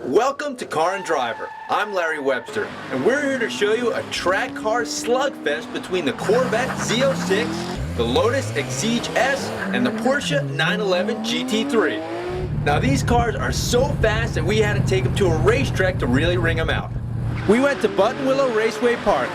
Welcome to Car and Driver. I'm Larry Webster, and we're here to show you a track car slugfest between the Corvette Z06, the Lotus Exige S, and the Porsche 911 GT3. Now these cars are so fast that we had to take them to a racetrack to really ring them out. We went to Buttonwillow Raceway Park.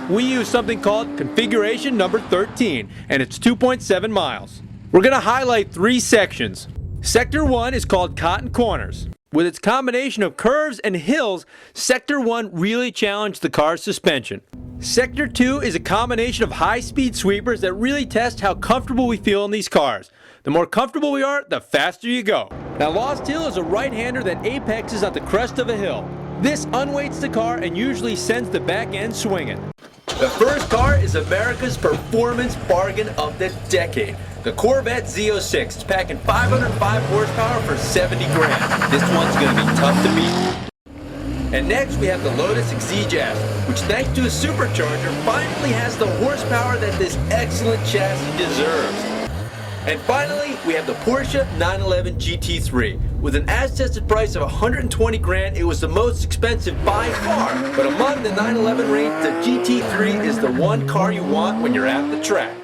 We used something called configuration number 13, and it's 2.7 miles. We're going to highlight three sections. Sector 1 is called Cotton Corners. With its combination of curves and hills, Sector 1 really challenged the car's suspension. Sector 2 is a combination of high-speed sweepers that really test how comfortable we feel in these cars. The more comfortable we are, the faster you go. Now Lost Hill is a right-hander that apexes at the crest of a hill. This unweights the car and usually sends the back end swinging. The first car is America's performance bargain of the decade. The Corvette Z06. It's packing 505 horsepower for 70 grand. This one's going to be tough to beat. And next we have the Lotus Exige S, which thanks to a supercharger finally has the horsepower that this excellent chassis deserves. And finally, we have the Porsche 911 GT3. With an as-tested price of 120 grand, it was the most expensive by far. But among the 911 range, the GT3 is the one car you want when you're at the track.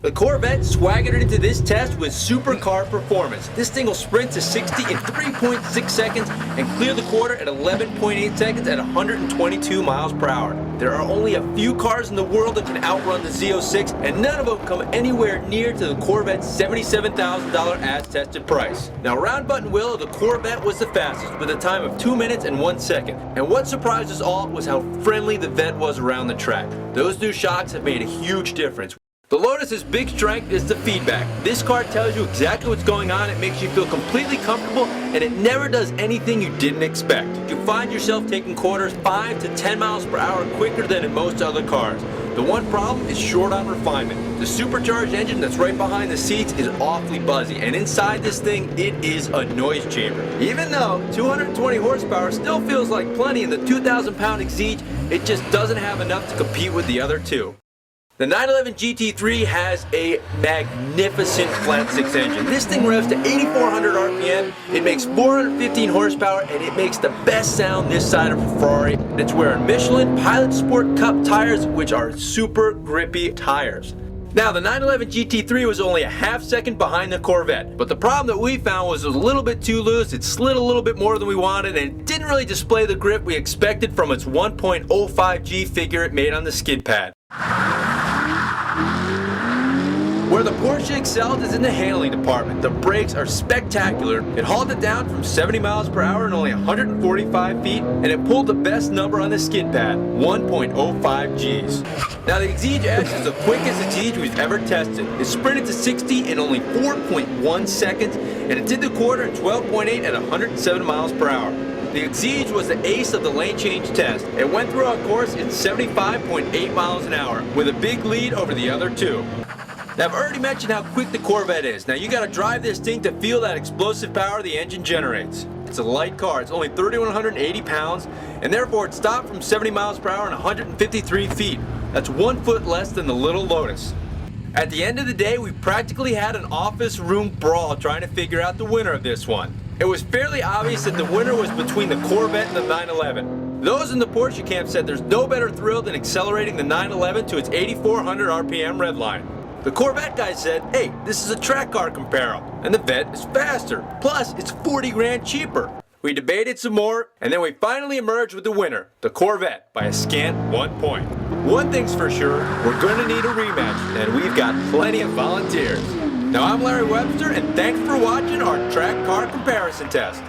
The Corvette swaggered into this test with supercar performance. This thing will sprint to 60 in 3.6 seconds and clear the quarter at 11.8 seconds at 122 miles per hour. There are only a few cars in the world that can outrun the Z06, and none of them come anywhere near to the Corvette's $77,000 as-tested price. Now around Buttonwillow, the Corvette was the fastest with a time of 2 minutes and 1 second. And what surprised us all was how friendly the Vet was around the track. Those new shocks have made a huge difference. The Lotus's big strength is the feedback. This car tells you exactly what's going on, it makes you feel completely comfortable, and it never does anything you didn't expect. You find yourself taking quarters 5 to 10 miles per hour quicker than in most other cars. The one problem is short on refinement. The supercharged engine that's right behind the seats is awfully buzzy, and inside this thing, it is a noise chamber. Even though 220 horsepower still feels like plenty in the 2,000-pound Exige, it just doesn't have enough to compete with the other two. The 911 GT3 has a magnificent flat six engine. This thing revs to 8,400 RPM, it makes 415 horsepower, and it makes the best sound this side of a Ferrari. It's wearing Michelin Pilot Sport Cup tires, which are super grippy tires. Now, the 911 GT3 was only a half second behind the Corvette, but the problem that we found was it was a little bit too loose, it slid a little bit more than we wanted, and it didn't really display the grip we expected from its 1.05G figure it made on the skid pad. Where the Porsche excelled is in the handling department. The brakes are spectacular. It hauled it down from 70 miles per hour in only 145 feet, and it pulled the best number on the skid pad, 1.05 Gs. Now the Exige S is the quickest Exige we've ever tested. It sprinted to 60 in only 4.1 seconds, and it did the quarter in 12.8 at 107 miles per hour. The Exige was the ace of the lane change test. It went through our course in 75.8 miles an hour, with a big lead over the other two. Now, I've already mentioned how quick the Corvette is. Now you gotta drive this thing to feel that explosive power the engine generates. It's a light car, it's only 3,180 pounds, and therefore it stopped from 70 miles per hour and 153 feet. That's 1 foot less than the little Lotus. At the end of the day, we practically had an office room brawl trying to figure out the winner of this one. It was fairly obvious that the winner was between the Corvette and the 911. Those in the Porsche camp said there's no better thrill than accelerating the 911 to its 8,400 RPM redline. The Corvette guy said, hey, this is a track car comparable, and the Vet is faster. Plus, it's 40 grand cheaper. We debated some more, and then we finally emerged with the winner, the Corvette, by a scant 1 point. One thing's for sure, we're going to need a rematch, and we've got plenty of volunteers. Now, I'm Larry Webster, and thanks for watching our track car comparison test.